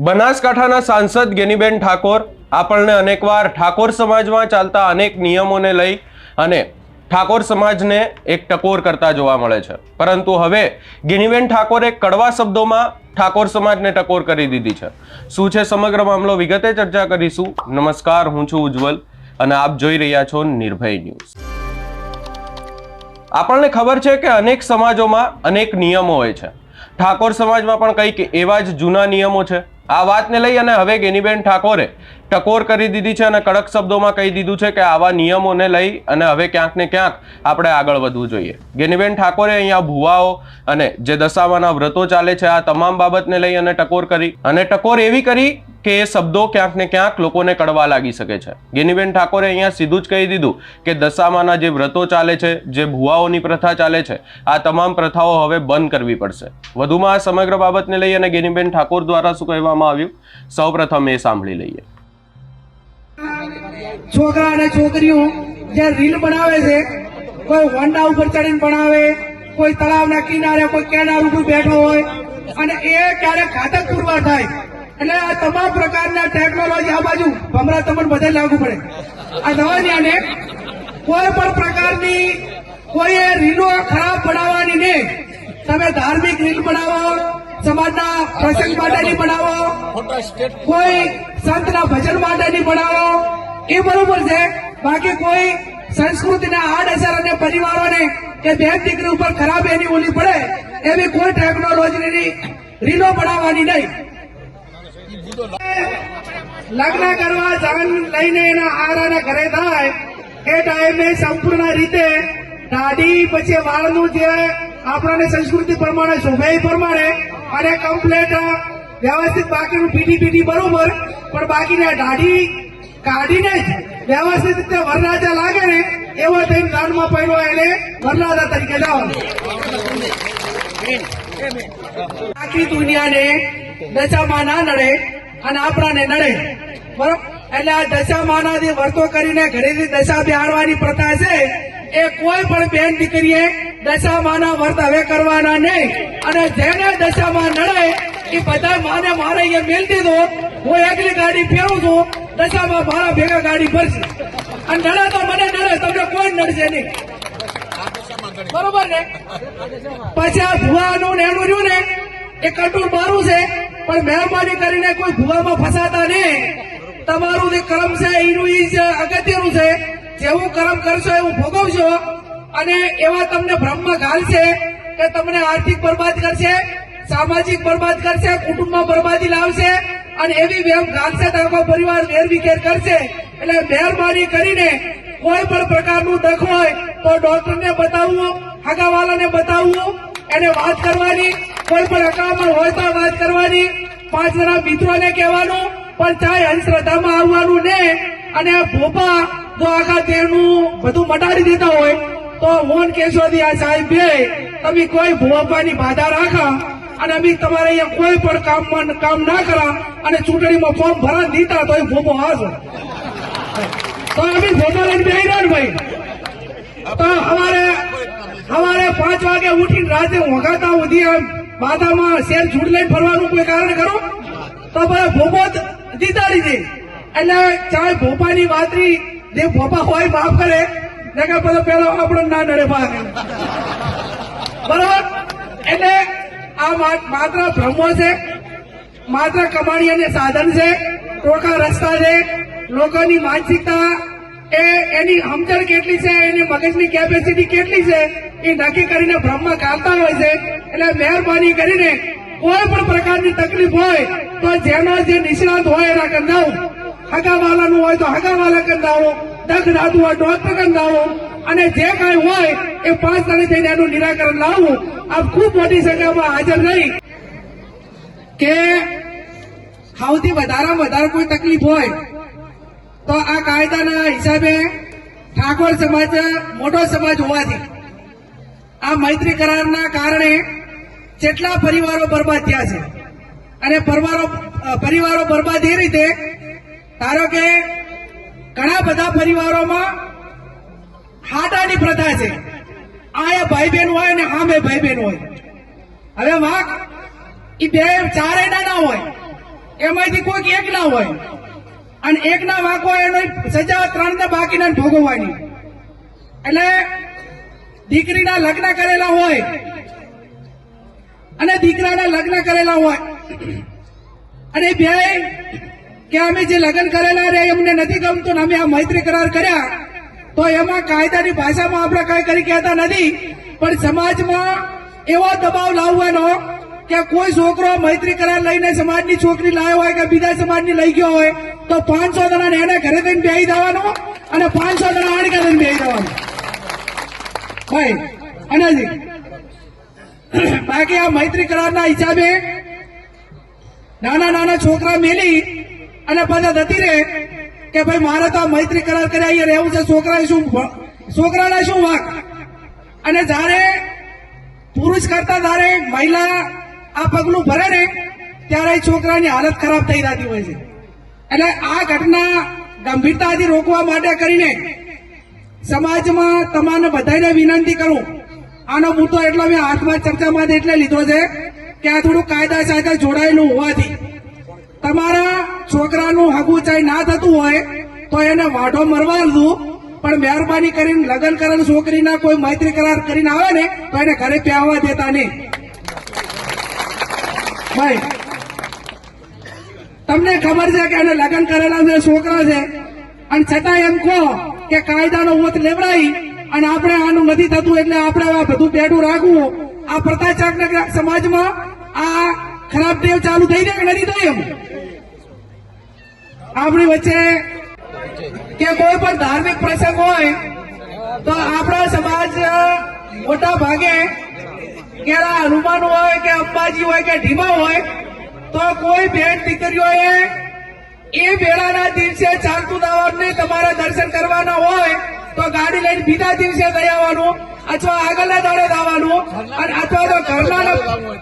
બનાસકાંઠાના સાંસદ ગેનીબેન ઠાકોર આપણને અનેકવાર ઠાકોર સમાજમાં ચાલતા અનેક નિયમોને લઈ અને ઠાકોર સમાજને એક ટકોર કરતા જોવા મળે છે, પરંતુ હવે ગેનીબેન ઠાકોરે કડવા શબ્દોમાં ઠાકોર સમાજને ટકોર કરી દીધી છે। શું છે સમગ્ર મામલો, વિગતે ચર્ચા કરીશું। નમસ્કાર, હું છું ઉજ્જવલ અને આપ જોઈ રહ્યા છો નિર્ભય ન્યૂઝ। આપણને ખબર છે કે અનેક સમાજોમાં અનેક નિયમો હોય છે, ઠાકોર સમાજમાં પણ કંઈક એવા જ જૂના નિયમો છે। આ વાતને લઈ અને હવે ગેનીબેન ઠાકોરે ટકોર કરી દીધી છે અને કડક શબ્દોમાં કહી દીધું છે કે આવા નિયમોને લઈ અને હવે ક્યાંક ને ક્યાંક આપણે આગળ વધવું જોઈએ। ગેનીબેન ઠાકોરે અહીંયા ભુવાઓ અને જે દશામાના વ્રતો ચાલે છે આ તમામ બાબતને લઈ અને ટકોર કરી, અને ટકોર એવી કરી કે એ શબ્દો ક્યાંક ને ક્યાંક લોકોને કડવા લાગી શકે છે। ગેનીબેન ઠાકોરે અહીંયા સીધું જ કહી દીધું કે દશામાના જે વ્રતો ચાલે છે, જે ભુવાઓની પ્રથા ચાલે છે, આ તમામ પ્રથાઓ હવે બંધ કરવી પડશે। વધુમાં આ સમગ્ર બાબતને લઈ અને ગેનીબેન ઠાકોર દ્વારા શું કહેવામાં આવ્યું, સૌપ્રથમ એ સાંભળી લઈએ। છોકરા અને છોકરીઓ જે રીલ બનાવે છે, કોઈ હોન્ડા ઉપર ચડીને બનાવે, કોઈ તળાવના કિનારે, કોઈ કેનાર ઉપર બેઠો હોય અને એ ક્યારેક ઘાતક પુરવાર થાય। એટલે આ તમામ પ્રકારના ટેકનોલોજી આ બાજુ ભમરા તમને બધે લાગુ પડે। આ દવાને કોઈ પણ પ્રકારની કોઈ રીલો ખરાબ બનાવવાની નહીં। તમે ધાર્મિક રીલ બનાવો, સમાજના પ્રસંગ માટેની બનાવો, કોઈ સંતના ભજન માટેની બનાવો, એ બરોબર છે। બાકી કોઈ સંસ્કૃતિના આડઅસર અને પરિવારોને કે બેન દીકરી ઉપર ખરાબ એની ઓલી પડે એવી કોઈ ટેકનોલોજીની રીલો બનાવવાની નહીં। લગ્ન કરવા જન લઈને એના આરાના ઘરે થાય એ ટાઈમે સંપૂર્ણ રીતે દાઢી પછી વાળનું જે આપણાને સંસ્કૃતિ પ્રમાણે શોભે પ્રમાણે અને કમ્પ્લેટ વ્યવસ્થિત બાકીનું પીટી બરોબર, પણ બાકીને દાઢી કાઢીને જ વ્યવસ્થિત રીતે વરરાજા લાગે ને એવો થઈને દાનમાં પડ્યો એને વરરાજા તરીકે જવાનું। આખી દુનિયાને દશામાં ના નડે અને આપણાને નડે, બરોબર। એટલે આ દશામાના જે વર્તો કરીને ઘરેથી દશા બેહાડવાની પ્રથા છે એ કોઈ પણ બેન દીકરીએ દશામાના વર્ત હવે કરવાના નહીં। અને જેને દશામાં નડે એ બધા માને મારે અહીંયા મેલ દીધો, હું એકલી ગાડી ફેરું છું, દશામાં મારા ભેગા ગાડી ભરશે અને નડે તો મને નડે, તમને કોઈ નડશે નહીં, બરોબર ને। પછી આ ભુવાનું ને એનું રહ્યું ને એ કંટ્રોલ મારું છે, પણ મહેરબાની કરીને કોઈ ભુવામાં ફસાતા નહીં। તમારું જે કર્મ છે એનું જ અગત્યનું છે, જેવું કર્મ કરશો એવું ભોગવશો। અને એવા તમને બ્રહ્મ ઘાલશે કે તમને આર્થિક બરબાદ કરશે, સામાજિક બરબાદ કરશે, કુટુંબમાં બરબાદી લાવશે અને એવી વેમ ઘાલશે તો આખો પરિવાર વેરવિખેર કરશે। એટલે મહેરબાની કરીને કોઈ પણ પ્રકારનું દખ હોય તો ડોક્ટરને બતાવવું, હગાવાલાને બતાવવું, એને વાત કરવાની, કોઈ પણ અકામણ હોય તો વાત કરવાની, 5 જણા મિત્રોને કહેવાનું, પણ ચાહે અંધશ્રદ્ધામાં આવવાનું ને। અને ભોપા જો આખા દેહનું બધું મટાડી દેતા હોય તો મોન કેશોદી આ સાહેબ બે તમે કોઈ ભોપાની બાધા રાખા અને અમે તમારે અહીંયા કોઈ પણ કામ ના કરા અને ચૂંટણીમાં ફોર્મ ભરા દીધા તો એ ભોપો હાજો તો અમે ભોપા લઈને બેહી રહ્યા ને ભાઈ। તો સવારે 5 વાગે ઉઠીને રાતે વગાતા સુધી માથામાં શેર ઝૂડ લઈને ફરવાનું કોઈ કારણ કરો તો ભાઈ ભોપો જીતાડી દે। એટલે ચાહે ભોપાની વાતરી જે ભોપા હોય માફ કરે, પેલો આપણો ના નડે ભાગ, બરોબર। એટલે આ માત્ર ભ્રમો છે, માત્ર કમાણી અને સાધન છે, ટોકા રસ્તા છે। લોકોની માનસિકતા એની સમજણ કેટલી છે, એની મગજની કેપેસિટી કેટલી છે એ નક્કી કરીને ભ્રમમાં ગાલતા હોય છે। એટલે મહેરબાની કરીને કોઈ પણ પ્રકારની તકલીફ હોય તો જેનો જે નિષ્ણાત હોય એના કંદાવો, હગાવાલાનું હોય તો હગાવાલા કંદાવો, દખ નાતું હોય ડોક્ટર કંદાવો, અને જે કાંઈ હોય એ 5 જણે થઈને એનું નિરાકરણ લાવવું। આપ ખૂબ મોટી સંખ્યામાં હાજર રહી કે સૌથી વધારેમાં વધારે કોઈ તકલીફ હોય તો આ કાયદાના હિસાબે ઠાકોર સમાજ મોટો સમાજ હોવાથી આ મૈત્રી કરારના કારણે જેટલા પરિવારો બરબાદ થયા છે, અને પરિવારો બરબાદ એ રીતે, ધારો કે ઘણા બધા પરિવારોમાં હાટાની પ્રથા છે, આ ભાઈ બહેન હોય ને આમે ભાઈ બહેન હોય। હવે વાંક એ બે ચારે ના હોય એમાંથી કોઈક એક ના હોય અને એક ના વાંકો હોય એનો સજા 3 ને બાકીના ભોગવવાની. એટલે દીકરીના લગ્ન કરેલા હોય અને દીકરાના લગ્ન કરેલા હોય અને બે કે અમે જે લગ્ન કરેલા રે અમને નથી ગમતું ને અમે આ મૈત્રી કરાર કર્યા, તો એમાં કાયદાની ભાષામાં આપણે કઈ કરી કહેતા નથી, પણ સમાજમાં એવો દબાવ લાવવાનો કે કોઈ છોકરો મૈત્રી કરાર લઈને સમાજની છોકરી લાવ્યો હોય કે બીજા સમાજની લઈ ગયો હોય તો 500 જણાને એને ઘરે થઈને બેસી દેવાનો અને 500 જણા આડકા થઈને બેસી દેવાનું ભાઈ. અને બાકી આ મૈત્રી કરારના હિસાબે નાના નાના છોકરા મેલી અને પાછા જતી રહે કે ભાઈ મારે તો આ મૈત્રી કરાર કર્યા અહીંયા રહેવું છે, છોકરાના શું વાંક. અને જયારે પુરુષ કરતા જયારે મહિલા આ પગલું ભરે ને ત્યારે છોકરાની હાલત ખરાબ થઈ જતી હોય છે. એટલે આ ઘટના ગંભીરતાથી રોકવા માટે કરીને સમાજમાં તમામને બધાને વિનંતી કરું. આનો મુદ્દો એટલો મેં હાથમાં ચર્ચામાં એટલે લીધો છે કે આ થોડું કાયદા સાથે જોડાયેલું હોવાથી તમારા છોકરાનું હગું ચાઈ ના થતું હોય તો એને વાઢો મરવા દઉં, પણ મહેરબાની કરીને લગ્ન કરેલ છોકરીના કોઈ મૈત્રી કરાર કરીને આવે ને તો એને ઘરે પ્યાવા દેતા નહીં ભાઈ. તમને ખબર છે કે એને લગ્ન કરેલા જે છોકરા છે અને છતાં એમ કહો કે કાયદાનો ઓથ લેવડાવી અને આપણે આનું નથી થતું એટલે આપણે આ બધું બેઠું રાખવું. આ પ્રતાચારક સમાજમાં આ ખરાબ ટેવ ચાલુ થઈ જાય કે નથી થઈ? એમ આપણી વચ્ચે કે કોઈ પણ ધાર્મિક પ્રસંગ હોય તો આપણા સમાજ મોટા ભાગે કે હનુમાન હોય કે અંબાજી હોય કે ઢીમા હોય તો કોઈ બેન દીકરીઓએ એ વેળાના દિવસે ચાલતું દાવાનું તમારે દર્શન કરવાના હોય તો ગાડી લઈને બીજા દિવસે જઈ આવવાનું અથવા આગળના દાડે જવાનું અને અથવા તો ઘરના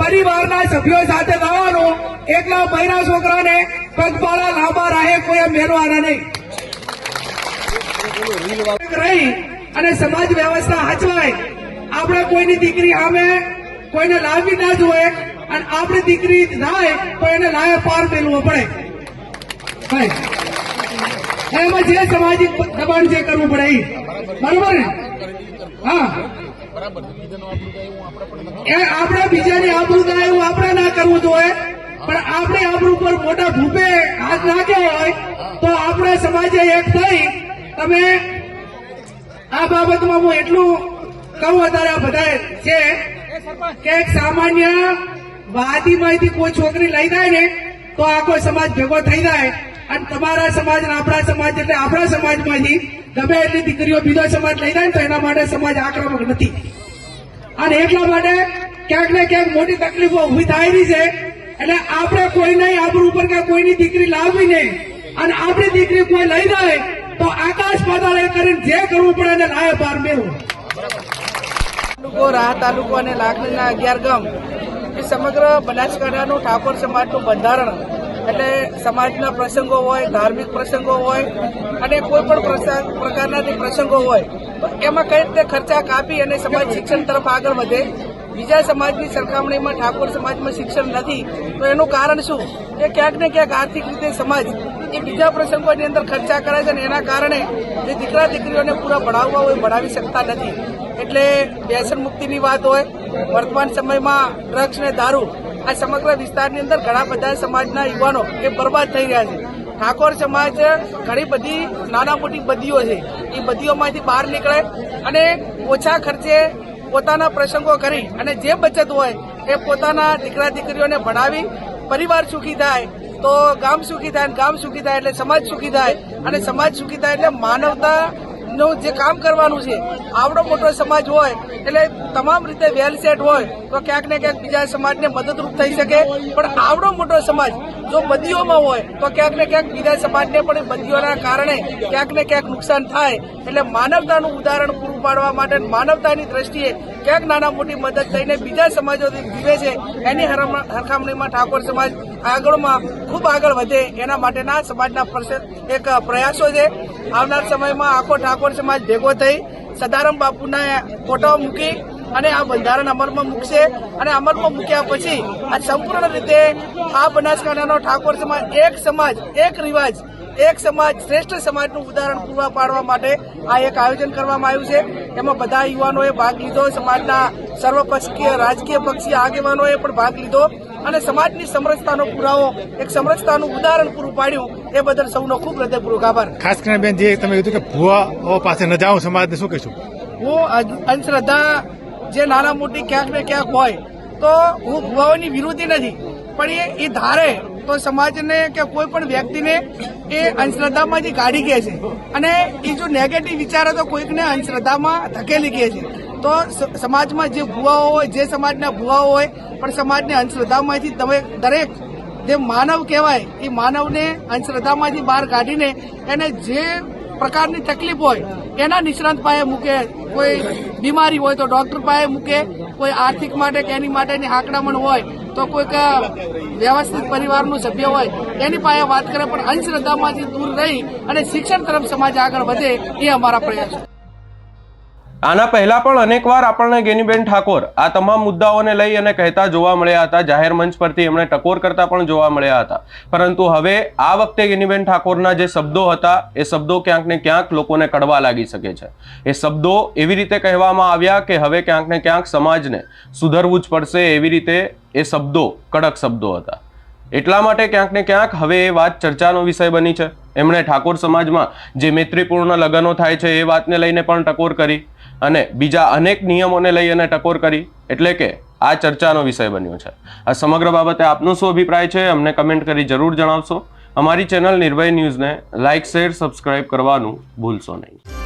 પરિવારના સભ્યો સાથે જવાનું. એકલા બૈરા છોકરાને પગપાળા લાંબા રાહે કોઈ મેળવાના નહીં રહી અને સમાજ વ્યવસ્થા હચવાય. આપણે કોઈની દીકરી સામે કોઈને લાવવી ના જોઈએ અને આપણી દીકરી થાય તો એને લાવે પાર મેળવો પડે ભાઈ. એમાં જે સામાજિક દબાણ જે કરવું પડે એ બરોબર ને? હા, એ આપણે બીજાની આબરૂ થાય એવું આપણે ના કરવું જોઈએ, પણ આપણે આબરૂ પર મોટા ભૂપે હાથ નાખ્યો હોય તો આપણે સમાજે એક થઈ. તમે આ બાબતમાં હું એટલું કહું અત્યારે આ બધા છે કે એક સામાન્ય વાદીમાંથી કોઈ છોકરી લઈ જાય ને તો આખો સમાજ ભેગો થઈ જાય અને તમારા સમાજ અને આપણા સમાજ એટલે આપણા સમાજમાંથી ગમે એટલી દીકરીઓ બીજો સમાજ લઈ જાય ને તો એના માટે સમાજ આક્રમક નથી. અને એટલા માટે ક્યાંક ને ક્યાંક મોટી તકલીફો ઉભી થાય રહી છે. એટલે આપણે કોઈને આબરૂ ઉપર કે કોઈની દીકરી લાવવી નહીં અને આપણી દીકરી કોઈ લઈ જાય તો આકાશ પાતાળ એ કરીને જે કરવું પડે એને લાવે પાર મેળવું. રાહ તાલુકો અને લાખણીના 11 ગામ એ સમગ્ર બનાસકાંઠાનું ઠાકોર સમાજનું બંધારણ એટલે સમાજના પ્રસંગો હોય, ધાર્મિક પ્રસંગો હોય અને કોઈ પણ પ્રકારના જે પ્રસંગો હોય તો એમાં કઈ રીતે ખર્ચા કાપી અને સમાજ શિક્ષણ તરફ આગળ વધે. બીજા સમાજની સરખામણીમાં ઠાકોર સમાજમાં શિક્ષણ નથી તો એનું કારણ શું? એ ક્યાંક ને ક્યાંક આર્થિક રીતે સમાજ એ બીજા પ્રસંગોની અંદર ખર્ચા કરે છે અને એના કારણે જે દીકરા દીકરીઓને પૂરા ભણાવવા હોય ભણાવી શકતા નથી. એટલે વ્યસન મુક્તિની વાત હોય, વર્તમાન સમયમાં ડ્રગ્સ ને દારૂ આ સમગ્ર વિસ્તારની અંદર ઘણા બધા સમાજના યુવાનો એ બરબાદ થઈ રહ્યા છે. ઠાકોર સમાજ ઘણી બધી નાના મોટી બદીઓ છે એ બદીઓમાંથી બહાર નીકળે અને ઓછા ખર્ચે પોતાના પ્રસંગો કરી અને જે બચત હોય એ પોતાના દીકરા દીકરીઓને ભણાવી પરિવાર સુખી થાય તો ગામ સુખી થાય, ગામ સુખી થાય એટલે સમાજ સુખી થાય અને સમાજ સુખી થાય એટલે માનવતા નું જે કામ કરવાનું છે. આવડો મોટો સમાજ હોય એટલે તમામ રીતે વેલ સેટ હોય તો ક્યાંક ને ક્યાંક બીજા સમાજને મદદરૂપ થઈ શકે, પણ આવડો મોટો સમાજ જો બદીઓમાં હોય તો ક્યાંક ને ક્યાંક બીજા સમાજને પણ બદીઓના કારણે ક્યાંક ને ક્યાંક નુકસાન થાય. એટલે માનવતાનું ઉદાહરણ પૂરું પાડવા માટે માનવતાની દ્રષ્ટિએ ક્યાંક નાના મોટી મદદ થઈને બીજા સમાજો જીવે છે એની હરખામણીમાં ઠાકોર સમાજ આગળમાં ખૂબ આગળ વધે એના માટેના સમાજના એક પ્રયાસો છે. આવનાર સમયમાં આખો ઠાકોર સમાજ ભેગો થઈ સદારામ બાપુના ફોટો મૂકી અને આ બંધારણ અમલમાં મૂકશે અને અમલમાં મૂક્યા પછી આ સંપૂર્ણ રીતે આ બનાસકાંઠાનો ઠાકોર સમાજ એક રિવાજ એક સમાજ શ્રેષ્ઠ સમાજનું ઉદાહરણ પૂરા પાડવા માટે આ એક આયોજન કરવામાં આવ્યું છે। એમાં બધા યુવાનોએ ભાગ લીધો, સમાજના સર્વપક્ષીય રાજકીય પક્ષીય આગેવાનોએ પણ ભાગ લીધો અને સમાજની સમરસતાનો પુરાવો, એક સમરસતાનું ઉદાહરણ પૂરું પાડ્યું એ બદલ સૌનો ખૂબ હૃદયપૂર્વક આભાર। ખાસ કરીને બેન જે તમે કીધું કે ભુવાઓ પાસે ન જાઓ સમાજને શું કહીશું? હું અંધશ્રદ્ધા જે નાના મોટી ક્યાંક ને ક્યાંક હોય તો હું ભુવાઓની વિરોધી નથી, પણ એ ધારે તો સમાજને કે કોઈ પણ વ્યક્તિને એ અંધશ્રદ્ધામાંથી કાઢી ગયા છે અને એ જો નેગેટિવ વિચારે તો કોઈકને અંધશ્રદ્ધામાં ધકેલી ગયા છે। તો સમાજમાં જે ભુવાઓ હોય, જે સમાજના ભુવાઓ હોય, પણ સમાજને અંધશ્રદ્ધામાંથી તમે દરેક જે માનવ કહેવાય એ માનવને અંધશ્રદ્ધામાંથી બહાર કાઢીને એને જે પ્રકારની તકલીફ હોય એના નિષ્ણાંત પાસે મૂકે, કોઈ બીમારી હોય તો ડોક્ટર પાસે મૂકે, કોઈ આર્થિક માટે કે એની માટેની આંકડામણ હોય તો કોઈક વ્યવસ્થિત પરિવારનું સભ્ય હોય એની પાસે વાત કરે, પણ અંધશ્રદ્ધામાંથી દૂર રહી અને શિક્ષણ તરફ સમાજ આગળ વધે એ અમારા પ્રયાસ છે। આના પહેલા પણ અનેકવાર આપણને ગેનીબેન ઠાકોર આ તમામ મુદ્દાઓને લઈ અને કહેતા જોવા મળ્યા હતા, જાહેર મંચ પરથી એમણે ટકોર કરતા પણ જોવા મળ્યા હતા, પરંતુ હવે આ વખતે ગેનીબેન ઠાકોરના જે શબ્દો હતા એ શબ્દો ક્યાંક ને ક્યાંક લોકોને કડવા લાગી શકે છે। એ શબ્દો એવી રીતે કહેવામાં આવ્યા કે હવે ક્યાંક ને ક્યાંક સમાજને સુધરવું જ પડશે, એવી રીતે એ શબ્દો કડક શબ્દો હતા। એટલા માટે ક્યાંક ને ક્યાંક હવે એ વાત ચર્ચાનો વિષય બની છે। એમણે ઠાકોર સમાજમાં જે મૈત્રીપૂર્ણ લગ્નો થાય છે એ વાતને લઈને પણ ટકોર કરી અને બીજા અનેક નિયમોને લઈ અને ટકોર કરી, એટલે કે આ ચર્ચાનો વિષય બન્યો છે। આ સમગ્ર બાબતે આપનો શું અભિપ્રાય છે અમને કમેન્ટ કરી જરૂર જણાવશો। અમારી ચેનલ નિર્ભય ન્યૂઝને લાઇક, શેર, સબસ્ક્રાઇબ કરવાનું ભૂલશો નહીં।